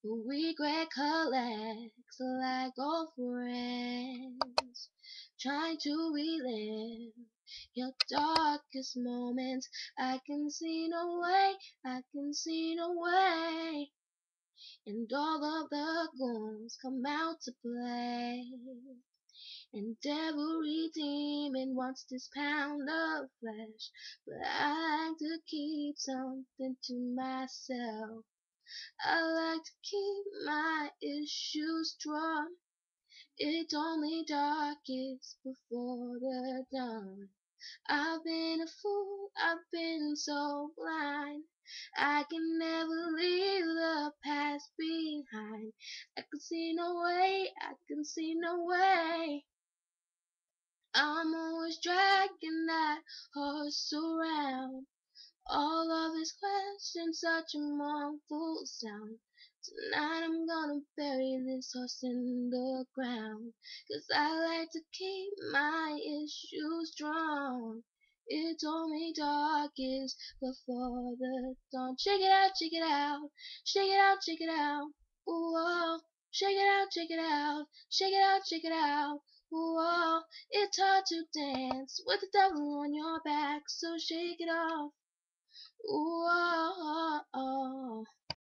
Regret collects like old friends, trying to relive your darkest moments. I can see no way, I can see no way. And all of the goons come out to play. And every demon wants this pound of flesh, but I like to keep something to myself. I like to keep my issues drawn. It's only darkest before the dawn. I've been a fool, I've been so blind. I can never leave the past behind. I can see no way, I can see no way. I'm always dragging that horse around. All of his questions, such a mournful sound. Tonight I'm gonna bury this horse in the ground. 'Cause I like to keep my issues drawn. It's only darkest before the dawn. Shake it out, shake it out, shake it out, shake it out. Ooh, oh. Shake it out, shake it out, shake it out, shake it out. Ooh, oh. It's hard to dance with the devil on your back, so shake it off. Ooh, oh, oh, oh.